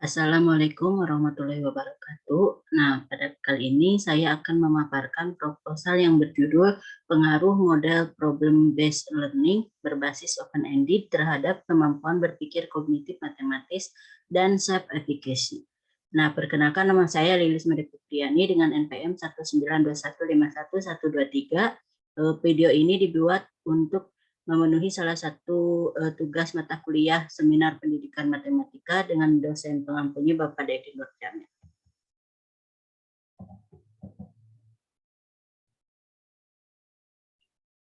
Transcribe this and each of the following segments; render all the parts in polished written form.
Assalamualaikum warahmatullahi wabarakatuh. Nah, pada kali ini saya akan memaparkan proposal yang berjudul Pengaruh Model Problem-Based Learning berbasis open-ended terhadap kemampuan berpikir kognitif matematis dan self-efficacy. Nah, perkenalkan nama saya Lilis Made Putriani dengan NPM 192151123. Video ini dibuat untuk memenuhi salah satu tugas mata kuliah seminar pendidikan matematika dengan dosen pengampunya Bapak Dedi Nurjamil.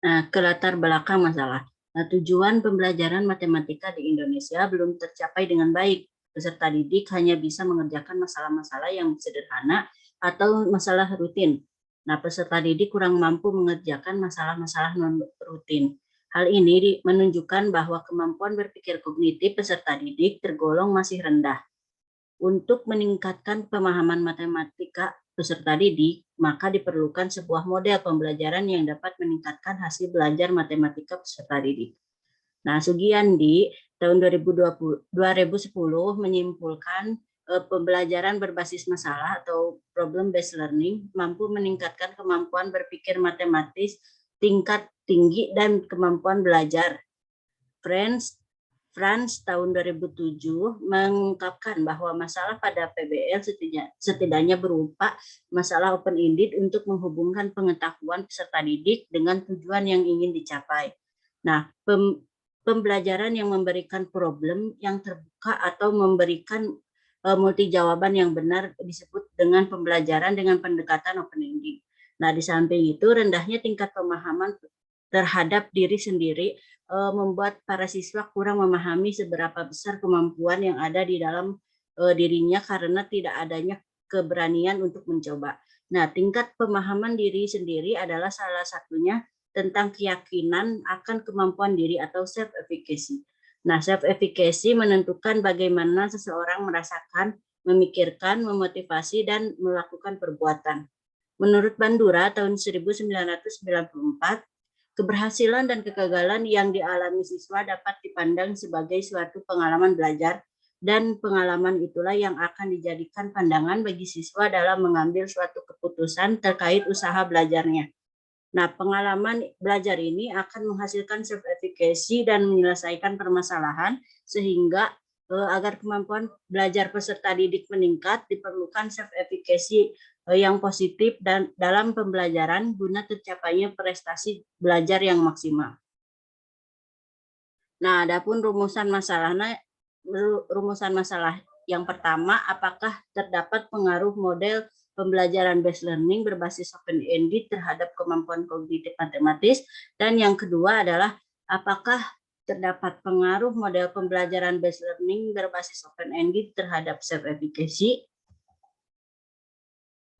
Nah, ke latar belakang masalah. Nah, tujuan pembelajaran matematika di Indonesia belum tercapai dengan baik. Peserta didik hanya bisa mengerjakan masalah-masalah yang sederhana atau masalah rutin. Nah, peserta didik kurang mampu mengerjakan masalah-masalah non-rutin. Hal ini menunjukkan bahwa kemampuan berpikir kognitif peserta didik tergolong masih rendah. Untuk meningkatkan pemahaman matematika peserta didik, maka diperlukan sebuah model pembelajaran yang dapat meningkatkan hasil belajar matematika peserta didik. Nah, Sugiyandi tahun 2010 menyimpulkan pembelajaran berbasis masalah atau problem based learning mampu meningkatkan kemampuan berpikir matematis tingkat tinggi dan kemampuan belajar. Franz tahun 2007 mengungkapkan bahwa masalah pada PBL setidaknya berupa masalah open-ended untuk menghubungkan pengetahuan peserta didik dengan tujuan yang ingin dicapai. Nah, pembelajaran yang memberikan problem yang terbuka atau memberikan multi jawaban yang benar disebut dengan pembelajaran dengan pendekatan open-ended. Nah, di samping itu rendahnya tingkat pemahaman terhadap diri sendiri membuat para siswa kurang memahami seberapa besar kemampuan yang ada di dalam dirinya karena tidak adanya keberanian untuk mencoba. Nah, tingkat pemahaman diri sendiri adalah salah satunya tentang keyakinan akan kemampuan diri atau self-efficacy. Nah, self-efficacy menentukan bagaimana seseorang merasakan, memikirkan, memotivasi, dan melakukan perbuatan. Menurut Bandura tahun 1994, keberhasilan dan kegagalan yang dialami siswa dapat dipandang sebagai suatu pengalaman belajar, dan pengalaman itulah yang akan dijadikan pandangan bagi siswa dalam mengambil suatu keputusan terkait usaha belajarnya. Nah, pengalaman belajar ini akan menghasilkan self-efficacy dan menyelesaikan permasalahan, sehingga agar kemampuan belajar peserta didik meningkat, diperlukan self-efficacy yang positif dan dalam pembelajaran guna tercapainya prestasi belajar yang maksimal. Nah, adapun rumusan masalah yang pertama, apakah terdapat pengaruh model pembelajaran based learning berbasis open-ended terhadap kemampuan kognitif matematis, dan yang kedua adalah apakah terdapat pengaruh model pembelajaran based learning berbasis open-ended terhadap self-efficacy.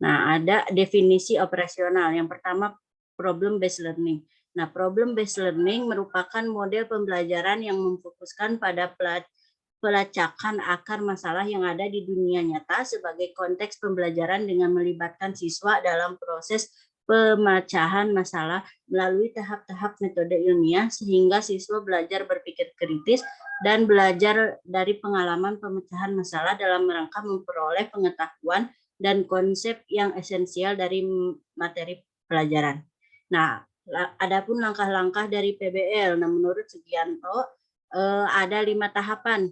Nah, ada definisi operasional. Yang pertama, problem based learning. Nah, problem based learning merupakan model pembelajaran yang memfokuskan pada pelacakan akar masalah yang ada di dunia nyata sebagai konteks pembelajaran dengan melibatkan siswa dalam proses pemecahan masalah melalui tahap-tahap metode ilmiah sehingga siswa belajar berpikir kritis dan belajar dari pengalaman pemecahan masalah dalam rangka memperoleh pengetahuan dan konsep yang esensial dari materi pelajaran. Nah, adapun langkah-langkah dari PBL, nah menurut Sugianto ada 5 tahapan,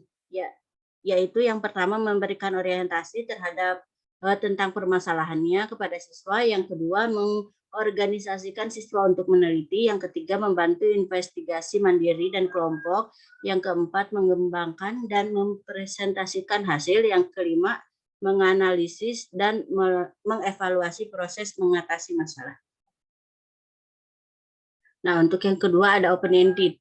yaitu yang pertama memberikan orientasi terhadap tentang permasalahannya kepada siswa, yang kedua mengorganisasikan siswa untuk meneliti, yang ketiga membantu investigasi mandiri dan kelompok, yang keempat mengembangkan dan mempresentasikan hasil, yang kelima menganalisis dan mengevaluasi proses mengatasi masalah. Nah, untuk yang kedua ada open-ended.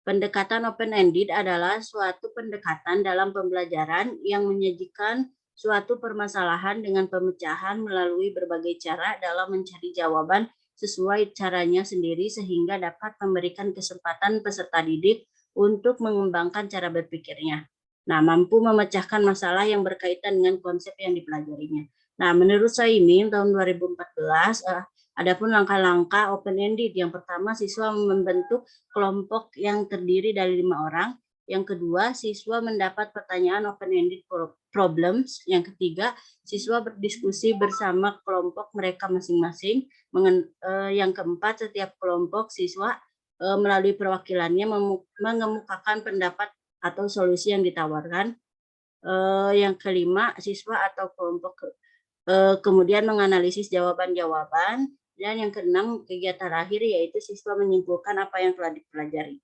Pendekatan open-ended adalah suatu pendekatan dalam pembelajaran yang menyajikan suatu permasalahan dengan pemecahan melalui berbagai cara dalam mencari jawaban sesuai caranya sendiri sehingga dapat memberikan kesempatan peserta didik untuk mengembangkan cara berpikirnya. Nah, mampu memecahkan masalah yang berkaitan dengan konsep yang dipelajarinya. Nah, menurut Saimin tahun 2014, adapun langkah-langkah open-ended, yang pertama siswa membentuk kelompok yang terdiri dari 5 orang, Yang kedua, siswa mendapat pertanyaan open-ended problems. Yang ketiga, siswa berdiskusi bersama kelompok mereka masing-masing. Yang keempat, setiap kelompok siswa melalui perwakilannya mengemukakan pendapat atau solusi yang ditawarkan. Yang kelima, siswa atau kelompok kemudian menganalisis jawaban-jawaban. Dan yang keenam, kegiatan akhir yaitu siswa menyimpulkan apa yang telah dipelajari.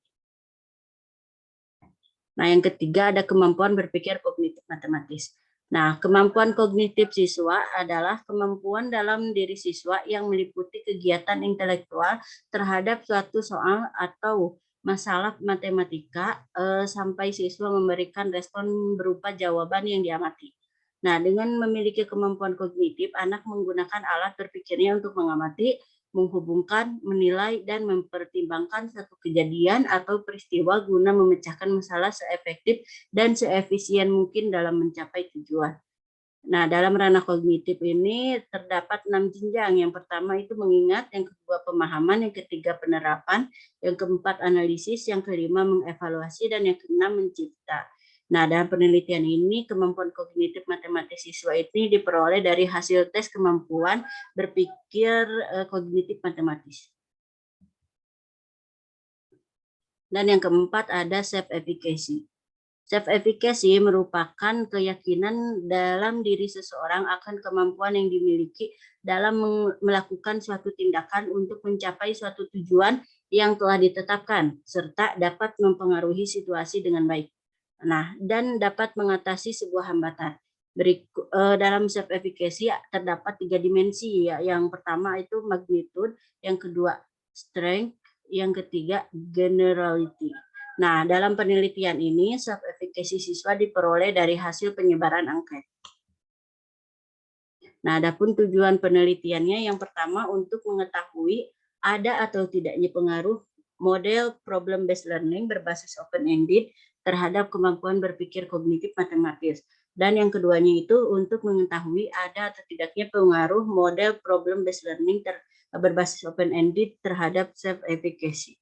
Nah, yang ketiga ada kemampuan berpikir kognitif matematis. Nah, kemampuan kognitif siswa adalah kemampuan dalam diri siswa yang meliputi kegiatan intelektual terhadap suatu soal atau masalah matematika sampai siswa memberikan respon berupa jawaban yang diamati. Nah, dengan memiliki kemampuan kognitif, anak menggunakan alat berpikirnya untuk mengamati, menghubungkan, menilai, dan mempertimbangkan satu kejadian atau peristiwa guna memecahkan masalah seefektif dan seefisien mungkin dalam mencapai tujuan. Nah, dalam ranah kognitif ini terdapat 6 jenjang. Yang pertama itu mengingat, yang kedua pemahaman, yang ketiga penerapan, yang keempat analisis, yang kelima mengevaluasi, dan yang keenam mencipta. Nah, dalam penelitian ini, kemampuan kognitif matematis siswa ini diperoleh dari hasil tes kemampuan berpikir kognitif matematis. Dan yang keempat ada self-efficacy. Self-efficacy merupakan keyakinan dalam diri seseorang akan kemampuan yang dimiliki dalam melakukan suatu tindakan untuk mencapai suatu tujuan yang telah ditetapkan, serta dapat mempengaruhi situasi dengan baik. Nah, dan dapat mengatasi sebuah hambatan. Dalam self-efficacy terdapat 3 dimensi ya. Yang pertama itu magnitude, yang kedua strength, yang ketiga generality. Nah, dalam penelitian ini self-efficacy siswa diperoleh dari hasil penyebaran angket. Nah, adapun tujuan penelitiannya yang pertama untuk mengetahui ada atau tidaknya pengaruh model problem based learning berbasis open-ended terhadap kemampuan berpikir kognitif matematis. Dan yang keduanya itu untuk mengetahui ada atau tidaknya pengaruh model problem based learning berbasis open-ended terhadap self-efficacy.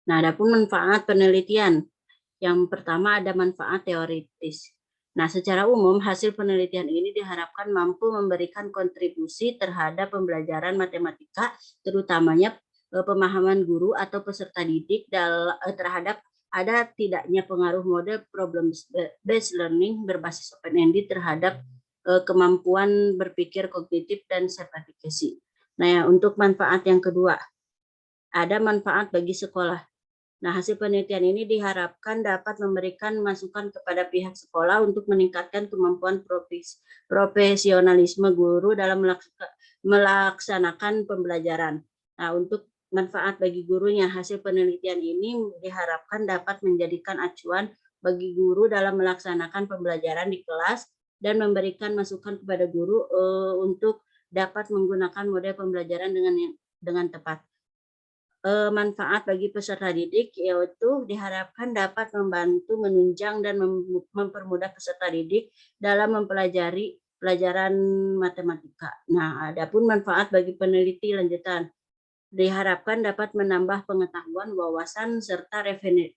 Nah, adapun manfaat penelitian. Yang pertama ada manfaat teoritis. Nah, secara umum hasil penelitian ini diharapkan mampu memberikan kontribusi terhadap pembelajaran matematika, terutamanya pemahaman guru atau peserta didik terhadap ada tidaknya pengaruh model problem based learning berbasis open-ended terhadap kemampuan berpikir kognitif dan self-efficacy. Nah, untuk manfaat yang kedua, ada manfaat bagi sekolah. Nah, hasil penelitian ini diharapkan dapat memberikan masukan kepada pihak sekolah untuk meningkatkan kemampuan profesionalisme guru dalam melaksanakan pembelajaran. Nah, untuk manfaat bagi gurunya, hasil penelitian ini diharapkan dapat menjadikan acuan bagi guru dalam melaksanakan pembelajaran di kelas dan memberikan masukan kepada guru untuk dapat menggunakan model pembelajaran dengan tepat. Manfaat bagi peserta didik yaitu diharapkan dapat membantu menunjang dan mempermudah peserta didik dalam mempelajari pelajaran matematika. Nah, adapun manfaat bagi peneliti lanjutan diharapkan dapat menambah pengetahuan, wawasan serta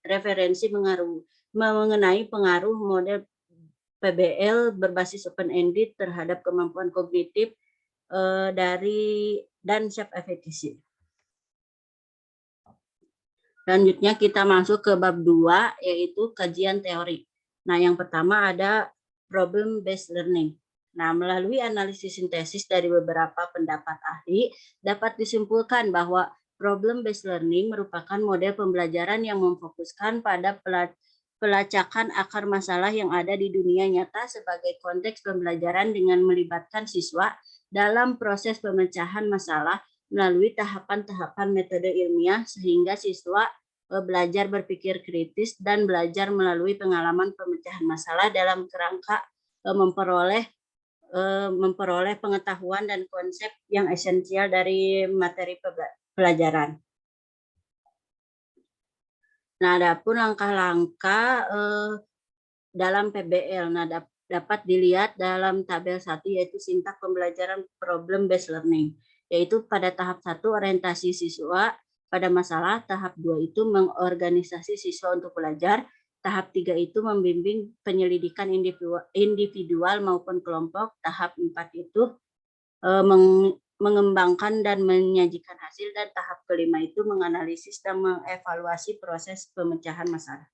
referensi mengenai pengaruh model PBL berbasis open-ended terhadap kemampuan kognitif dan self-efficacy. Selanjutnya kita masuk ke bab 2, yaitu kajian teori. Nah, yang pertama ada problem based learning. Nah, melalui analisis sintesis dari beberapa pendapat ahli, dapat disimpulkan bahwa problem based learning merupakan model pembelajaran yang memfokuskan pada pelacakan akar masalah yang ada di dunia nyata sebagai konteks pembelajaran dengan melibatkan siswa dalam proses pemecahan masalah melalui tahapan-tahapan metode ilmiah sehingga siswa belajar berpikir kritis dan belajar melalui pengalaman pemecahan masalah dalam kerangka memperoleh pengetahuan dan konsep yang esensial dari materi pelajaran. Nah, adapun langkah-langkah dalam PBL, nah dapat dilihat dalam tabel 1 yaitu sintak pembelajaran problem based learning. Yaitu pada tahap 1 orientasi siswa, pada masalah. Tahap 2 itu mengorganisasi siswa untuk belajar. Tahap 3 itu membimbing penyelidikan individual maupun kelompok. Tahap 4 itu mengembangkan dan menyajikan hasil, dan tahap kelima itu menganalisis dan mengevaluasi proses pemecahan masalah.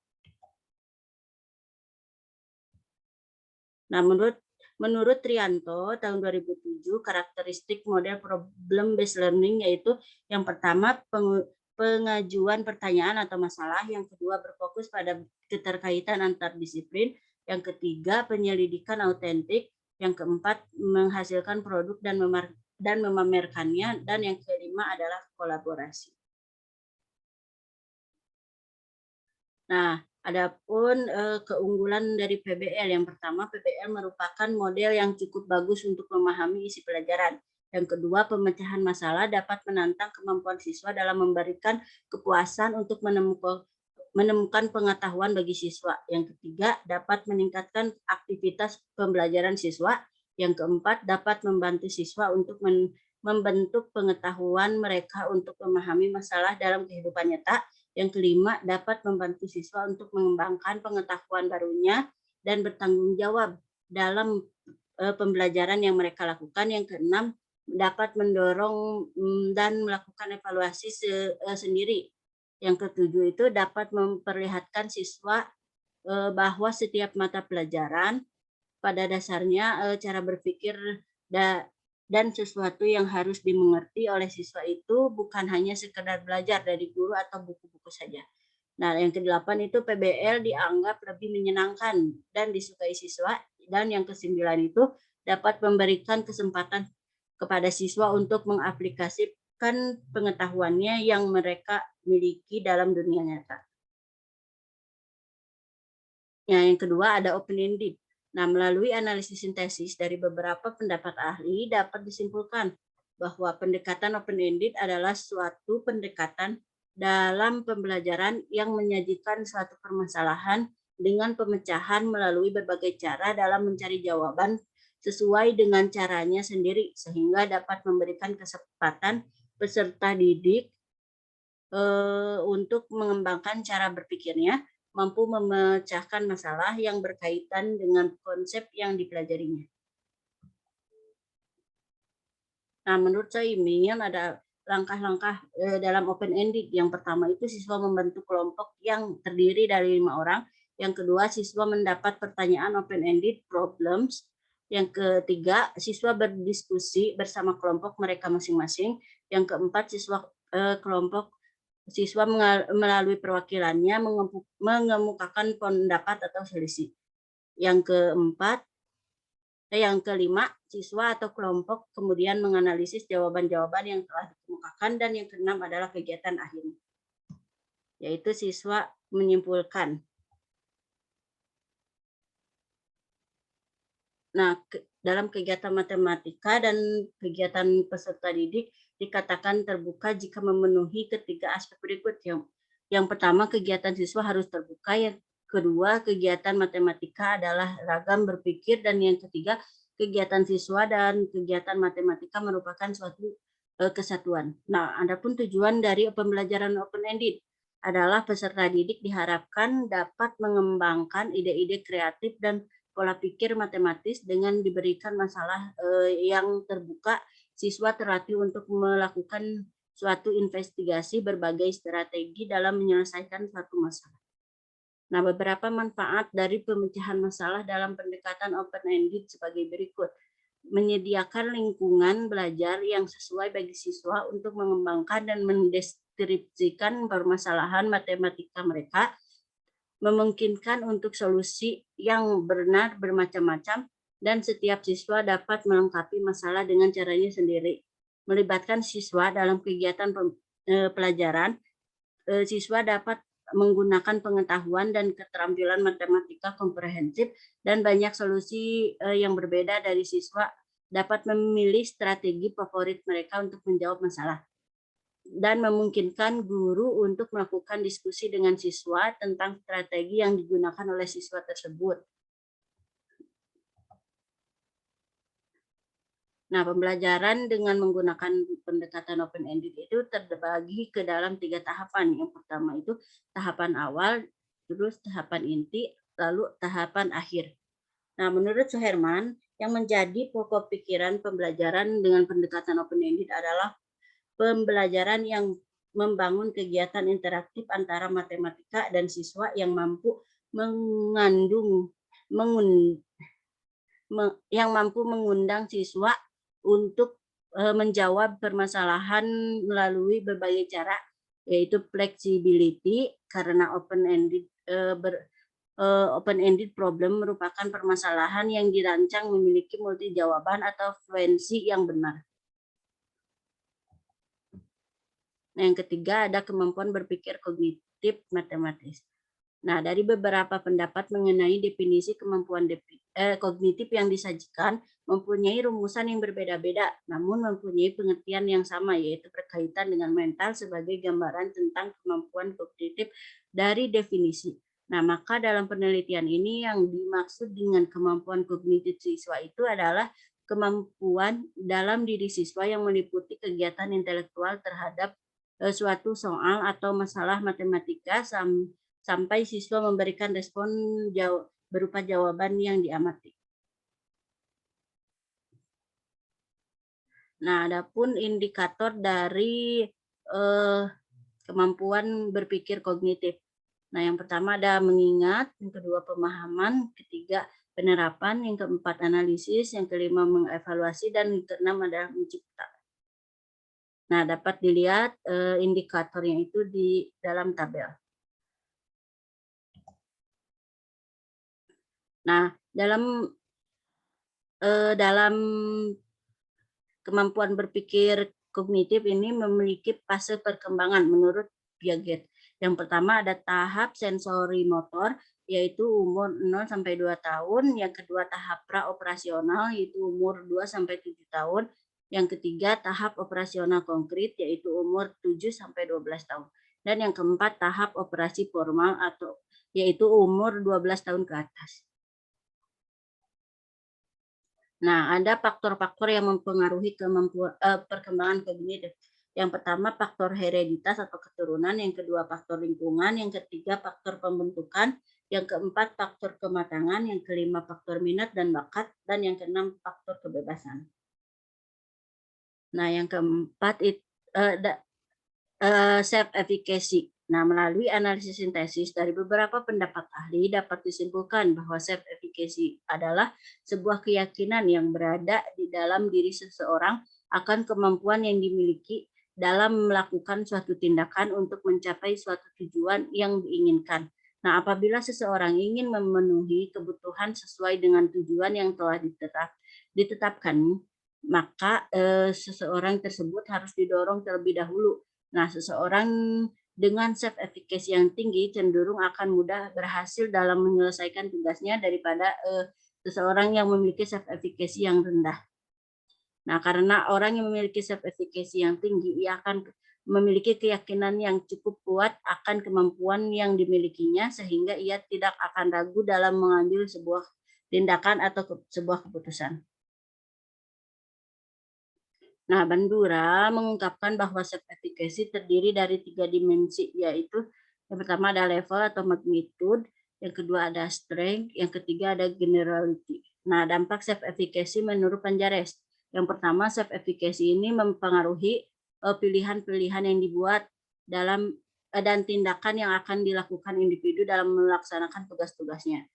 Nah, menurut Trianto tahun 2007, karakteristik model problem based learning yaitu yang pertama pengajuan pertanyaan atau masalah, yang kedua berfokus pada keterkaitan antar disiplin, yang ketiga penyelidikan autentik, yang keempat menghasilkan produk dan memamerkannya, dan yang kelima adalah kolaborasi. Nah, adapun keunggulan dari PBL, yang pertama, PBL merupakan model yang cukup bagus untuk memahami isi pelajaran. Yang kedua, pemecahan masalah dapat menantang kemampuan siswa dalam memberikan kepuasan untuk menemukan pengetahuan bagi siswa. Yang ketiga, dapat meningkatkan aktivitas pembelajaran siswa. Yang keempat, dapat membantu siswa untuk membentuk pengetahuan mereka untuk memahami masalah dalam kehidupan nyata. Yang kelima, dapat membantu siswa untuk mengembangkan pengetahuan barunya dan bertanggung jawab dalam pembelajaran yang mereka lakukan. Yang keenam, dapat mendorong dan melakukan evaluasi sendiri. Yang ketujuh itu dapat memperlihatkan siswa bahwa setiap mata pelajaran pada dasarnya cara berpikir dan sesuatu yang harus dimengerti oleh siswa itu bukan hanya sekedar belajar dari guru atau buku-buku saja. Nah, yang kedelapan itu PBL dianggap lebih menyenangkan dan disukai siswa. Dan yang kesembilan itu dapat memberikan kesempatan kepada siswa untuk mengaplikasikan pengetahuannya yang mereka miliki dalam dunia nyata. Nah, yang kedua ada open-ended. Nah, melalui analisis sintesis dari beberapa pendapat ahli dapat disimpulkan bahwa pendekatan open-ended adalah suatu pendekatan dalam pembelajaran yang menyajikan suatu permasalahan dengan pemecahan melalui berbagai cara dalam mencari jawaban sesuai dengan caranya sendiri, sehingga dapat memberikan kesempatan peserta didik untuk mengembangkan cara berpikirnya, mampu memecahkan masalah yang berkaitan dengan konsep yang dipelajarinya. Nah, menurut Soimin ada langkah-langkah dalam open-ended. Yang pertama itu siswa membentuk kelompok yang terdiri dari 5 orang. Yang kedua, siswa mendapat pertanyaan open-ended problems. Yang ketiga, siswa berdiskusi bersama kelompok mereka masing-masing. Yang keempat, siswa melalui perwakilannya mengemukakan pendapat atau selisih. Yang kelima, siswa atau kelompok kemudian menganalisis jawaban-jawaban yang telah dikemukakan. Dan yang keenam adalah kegiatan akhir, yaitu siswa menyimpulkan. Nah, dalam kegiatan matematika dan kegiatan peserta didik dikatakan terbuka jika memenuhi ketiga aspek berikut. Yang pertama, kegiatan siswa harus terbuka. Yang kedua, kegiatan matematika adalah ragam berpikir. Dan yang ketiga, kegiatan siswa dan kegiatan matematika merupakan suatu kesatuan. Nah, adapun tujuan dari pembelajaran open-ended adalah peserta didik diharapkan dapat mengembangkan ide-ide kreatif dan pola pikir matematis. Dengan diberikan masalah yang terbuka, siswa terlatih untuk melakukan suatu investigasi berbagai strategi dalam menyelesaikan suatu masalah. Nah, beberapa manfaat dari pemecahan masalah dalam pendekatan open-ended sebagai berikut. Menyediakan lingkungan belajar yang sesuai bagi siswa untuk mengembangkan dan mendeskripsikan permasalahan matematika mereka, memungkinkan untuk solusi yang benar bermacam-macam, dan setiap siswa dapat melengkapi masalah dengan caranya sendiri. Melibatkan siswa dalam kegiatan pelajaran, siswa dapat menggunakan pengetahuan dan keterampilan matematika komprehensif dan banyak solusi yang berbeda dari siswa, dapat memilih strategi favorit mereka untuk menjawab masalah, dan memungkinkan guru untuk melakukan diskusi dengan siswa tentang strategi yang digunakan oleh siswa tersebut. Nah, pembelajaran dengan menggunakan pendekatan open-ended itu terbagi ke dalam 3 tahapan. Yang pertama itu tahapan awal, terus tahapan inti, lalu tahapan akhir. Nah, menurut Suherman, yang menjadi pokok pikiran pembelajaran dengan pendekatan open-ended adalah pembelajaran yang membangun kegiatan interaktif antara matematika dan siswa yang mampu mengandung yang mampu mengundang siswa untuk menjawab permasalahan melalui berbagai cara, yaitu flexibility karena open-ended problem merupakan permasalahan yang dirancang memiliki multi jawaban atau fluensi yang benar. Nah, yang ketiga ada kemampuan berpikir kognitif matematis. Nah, dari beberapa pendapat mengenai definisi kemampuan kognitif yang disajikan mempunyai rumusan yang berbeda-beda, namun mempunyai pengertian yang sama, yaitu berkaitan dengan mental sebagai gambaran tentang kemampuan kognitif dari definisi. Nah, maka dalam penelitian ini yang dimaksud dengan kemampuan kognitif siswa itu adalah kemampuan dalam diri siswa yang meliputi kegiatan intelektual terhadap suatu soal atau masalah matematika sampai siswa memberikan respon berupa jawaban yang diamati. Nah, adapun indikator dari kemampuan berpikir kognitif. Nah, yang pertama ada mengingat, yang kedua pemahaman, ketiga penerapan, yang keempat analisis, yang kelima mengevaluasi, dan yang keenam adalah mencipta. Nah, dapat dilihat indikatornya itu di dalam tabel. Nah, dalam kemampuan berpikir kognitif ini memiliki fase perkembangan menurut Piaget. Yang pertama ada tahap sensori motor, yaitu umur 0 sampai 2 tahun. Yang kedua tahap praoperasional, yaitu umur 2 sampai 7 tahun. Yang ketiga tahap operasional konkret, yaitu umur 7 sampai 12 tahun. Dan yang keempat tahap operasi formal atau yaitu umur 12 tahun ke atas. Nah, ada faktor-faktor yang mempengaruhi perkembangan kognitif. Yang pertama faktor hereditas atau keturunan, yang kedua faktor lingkungan, yang ketiga faktor pembentukan, yang keempat faktor kematangan, yang kelima faktor minat dan bakat, dan yang keenam faktor kebebasan. Nah, yang keempat itu self-efficacy. Nah, melalui analisis sintesis dari beberapa pendapat ahli dapat disimpulkan bahwa self-efficacy adalah sebuah keyakinan yang berada di dalam diri seseorang akan kemampuan yang dimiliki dalam melakukan suatu tindakan untuk mencapai suatu tujuan yang diinginkan. Nah, apabila seseorang ingin memenuhi kebutuhan sesuai dengan tujuan yang telah ditetapkan, maka seseorang tersebut harus didorong terlebih dahulu. Nah, seseorang dengan self-efficacy yang tinggi cenderung akan mudah berhasil dalam menyelesaikan tugasnya daripada seseorang yang memiliki self-efficacy yang rendah. Nah, karena orang yang memiliki self-efficacy yang tinggi, ia akan memiliki keyakinan yang cukup kuat akan kemampuan yang dimilikinya, sehingga ia tidak akan ragu dalam mengambil sebuah tindakan atau sebuah keputusan. Nah, Bandura mengungkapkan bahwa self-efficacy terdiri dari 3 dimensi, yaitu yang pertama ada level atau magnitude, yang kedua ada strength, yang ketiga ada generality. Nah, dampak self-efficacy menurut Panjares. Yang pertama, self-efficacy ini mempengaruhi pilihan-pilihan yang dibuat dalam dan tindakan yang akan dilakukan individu dalam melaksanakan tugas-tugasnya.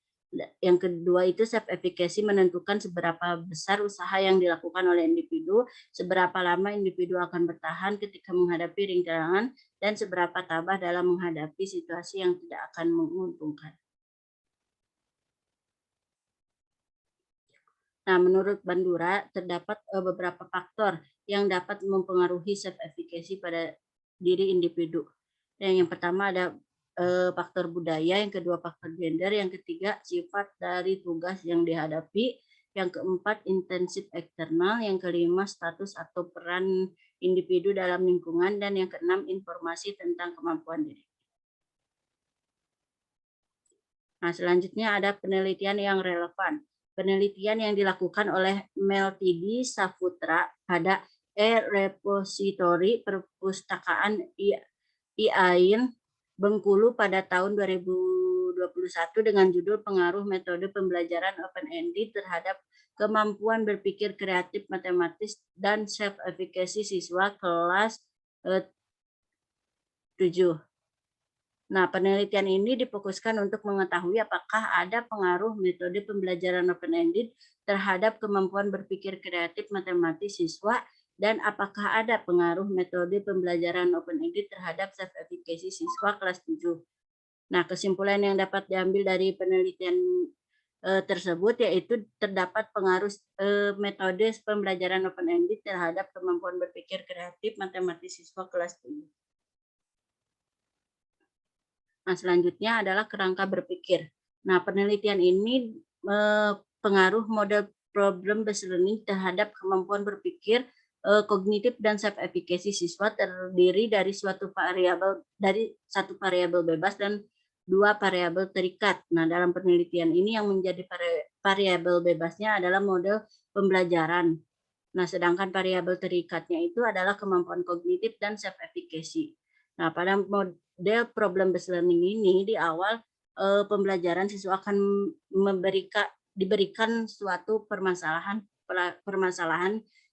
Yang kedua itu self-efficacy menentukan seberapa besar usaha yang dilakukan oleh individu, seberapa lama individu akan bertahan ketika menghadapi rintangan, dan seberapa tabah dalam menghadapi situasi yang tidak akan menguntungkan. Nah, menurut Bandura, terdapat beberapa faktor yang dapat mempengaruhi self-efficacy pada diri individu. Yang pertama ada faktor budaya, yang kedua faktor gender, yang ketiga sifat dari tugas yang dihadapi, yang keempat intensif eksternal, yang kelima status atau peran individu dalam lingkungan, dan yang keenam informasi tentang kemampuan diri. Nah, selanjutnya ada penelitian yang relevan. Penelitian yang dilakukan oleh Meltidi Saputra pada e-repository Perpustakaan IAIN Bengkulu pada tahun 2021 dengan judul Pengaruh Metode Pembelajaran Open-Ended terhadap Kemampuan Berpikir Kreatif Matematis dan Self-Efficacy Siswa kelas 7. Nah, penelitian ini difokuskan untuk mengetahui apakah ada pengaruh metode pembelajaran open-ended terhadap kemampuan berpikir kreatif matematis siswa dan apakah ada pengaruh metode pembelajaran open-ended terhadap self-efficacy siswa kelas 7. Nah, kesimpulan yang dapat diambil dari penelitian tersebut yaitu terdapat pengaruh metode pembelajaran open-ended terhadap kemampuan berpikir kreatif matematis siswa kelas 7. Nah, selanjutnya adalah kerangka berpikir. Nah, penelitian ini pengaruh model problem based learning terhadap kemampuan berpikir kognitif dan self-efficacy siswa terdiri dari satu variabel bebas dan 2 variabel terikat. Nah, dalam penelitian ini yang menjadi variabel bebasnya adalah model pembelajaran. Nah, sedangkan variabel terikatnya itu adalah kemampuan kognitif dan self-efficacy. Nah, pada model problem based learning ini di awal pembelajaran siswa akan diberikan suatu permasalahan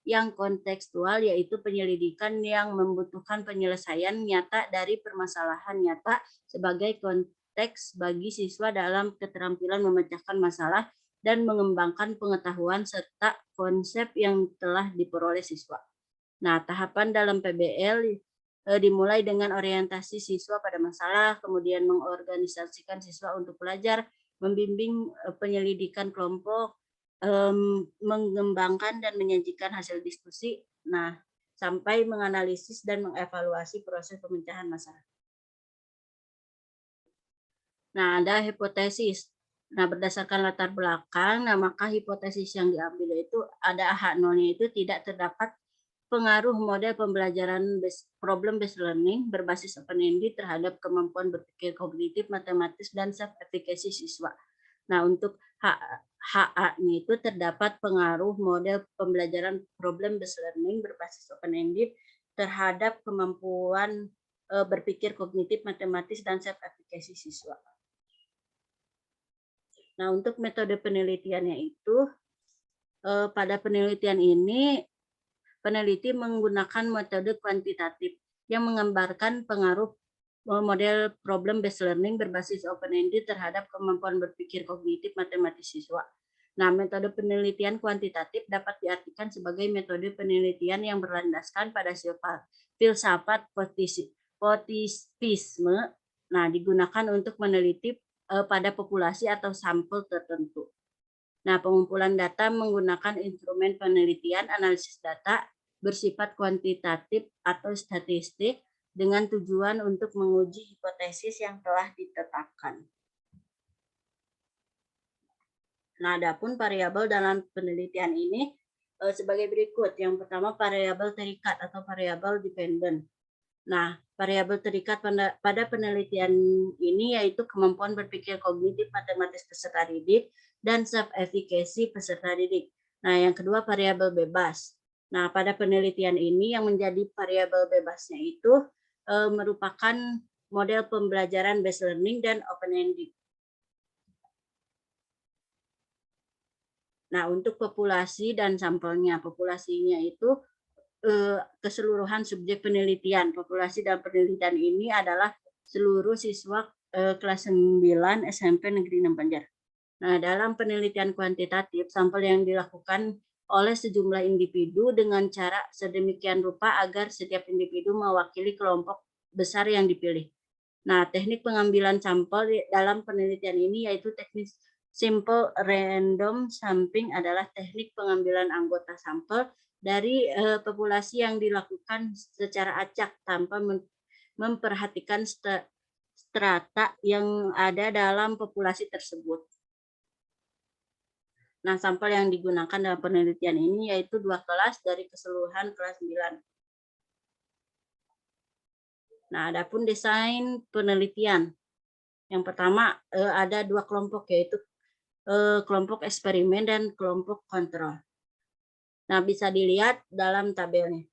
yang kontekstual, yaitu penyelidikan yang membutuhkan penyelesaian nyata dari permasalahan nyata sebagai konteks bagi siswa dalam keterampilan memecahkan masalah dan mengembangkan pengetahuan serta konsep yang telah diperoleh siswa. Nah, tahapan dalam PBL dimulai dengan orientasi siswa pada masalah, kemudian mengorganisasikan siswa untuk belajar, membimbing penyelidikan kelompok, mengembangkan dan menyajikan hasil diskusi, nah sampai menganalisis dan mengevaluasi proses pemecahan masalah. Nah, ada hipotesis. Nah, berdasarkan latar belakang, nah maka hipotesis yang diambil itu ada H0-nya itu tidak terdapat pengaruh model pembelajaran problem based learning berbasis open-ended terhadap kemampuan berpikir kognitif, matematis, dan self-efficacy siswa. Nah, untuk HA-nya itu terdapat pengaruh model pembelajaran problem based learning berbasis open-ended terhadap kemampuan berpikir kognitif, matematis, dan self-efficacy siswa. Nah, untuk metode penelitiannya itu, pada penelitian ini, peneliti menggunakan metode kuantitatif yang menggambarkan pengaruh model problem based learning berbasis open-ended terhadap kemampuan berpikir kognitif matematis siswa. Nah, metode penelitian kuantitatif dapat diartikan sebagai metode penelitian yang berlandaskan pada filsafat positivisme. Nah, digunakan untuk meneliti pada populasi atau sampel tertentu. Nah, pengumpulan data menggunakan instrumen penelitian analisis data bersifat kuantitatif atau statistik dengan tujuan untuk menguji hipotesis yang telah ditetapkan. Nah, adapun variabel dalam penelitian ini sebagai berikut. Yang pertama, variabel terikat atau variabel dependent. Nah, variabel terikat pada penelitian ini yaitu kemampuan berpikir kognitif matematis peserta didik dan self-efficacy peserta didik. Nah, yang kedua variabel bebas. Nah, pada penelitian ini yang menjadi variabel bebasnya itu merupakan model pembelajaran based learning dan open-ended. Nah, untuk populasi dan sampelnya, populasinya itu keseluruhan subjek penelitian. Populasi dalam penelitian ini adalah seluruh siswa kelas 9 SMP Negeri 6 Banjar. Nah, dalam penelitian kuantitatif, sampel yang dilakukan oleh sejumlah individu dengan cara sedemikian rupa agar setiap individu mewakili kelompok besar yang dipilih. Nah, teknik pengambilan sampel dalam penelitian ini yaitu teknik simple random sampling adalah teknik pengambilan anggota sampel dari populasi yang dilakukan secara acak tanpa memperhatikan strata yang ada dalam populasi tersebut. Nah, sampel yang digunakan dalam penelitian ini yaitu 2 kelas dari keseluruhan kelas 9. Nah, adapun desain penelitian. Yang pertama ada 2 kelompok yaitu kelompok eksperimen dan kelompok kontrol. Nah, bisa dilihat dalam tabelnya.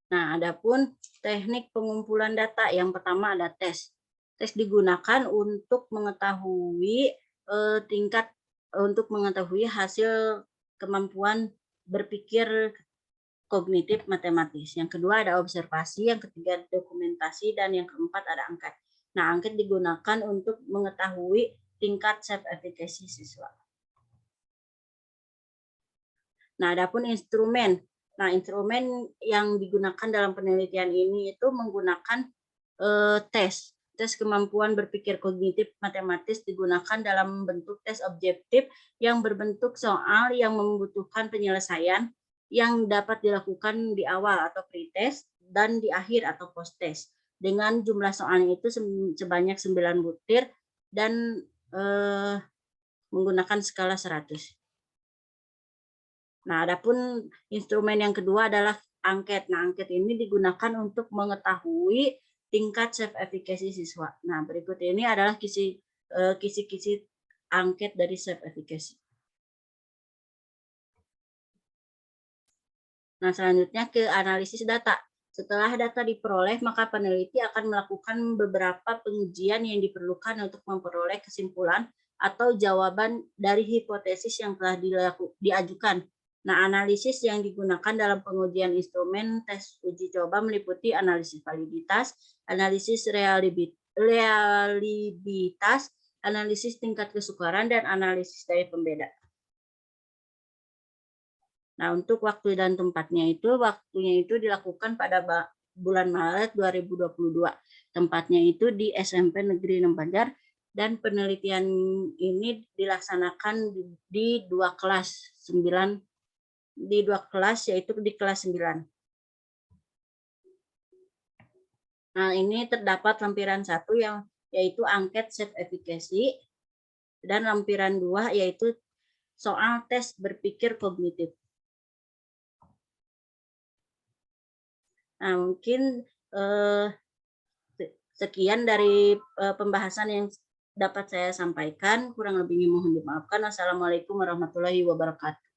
Nah, adapun teknik pengumpulan data, yang pertama ada tes. Tes digunakan untuk mengetahui hasil kemampuan berpikir kognitif matematis. Yang kedua ada observasi, yang ketiga dokumentasi, dan yang keempat ada angket. Nah, angket digunakan untuk mengetahui tingkat self-efficacy siswa. Nah, adapun instrumen. Nah, instrumen yang digunakan dalam penelitian ini itu menggunakan tes kemampuan berpikir kognitif matematis digunakan dalam bentuk tes objektif yang berbentuk soal yang membutuhkan penyelesaian yang dapat dilakukan di awal atau pre-test dan di akhir atau post-test. Dengan jumlah soalnya itu sebanyak 9 butir dan menggunakan skala 100. Nah, adapun instrumen yang kedua adalah angket. Nah, angket ini digunakan untuk mengetahui tingkat self-efficacy siswa. Nah, berikut ini adalah kisi-kisi angket dari self-efficacy. Nah, selanjutnya ke analisis data. Setelah data diperoleh, maka peneliti akan melakukan beberapa pengujian yang diperlukan untuk memperoleh kesimpulan atau jawaban dari hipotesis yang telah diajukan. Nah, analisis yang digunakan dalam pengujian instrumen tes uji coba meliputi analisis validitas, analisis reliabilitas, analisis tingkat kesukaran, dan analisis daya pembeda. Nah, untuk waktu dan tempatnya waktunya itu dilakukan pada bulan Maret 2022. Tempatnya itu di SMP Negeri 6 Banjar, dan penelitian ini dilaksanakan di dua kelas, yaitu di kelas 9. Nah, ini terdapat lampiran 1 yaitu angket self-efficacy, dan lampiran 2 yaitu soal tes berpikir kognitif. Nah, mungkin sekian dari pembahasan yang dapat saya sampaikan. Kurang lebihnya mohon dimaafkan. Assalamualaikum warahmatullahi wabarakatuh.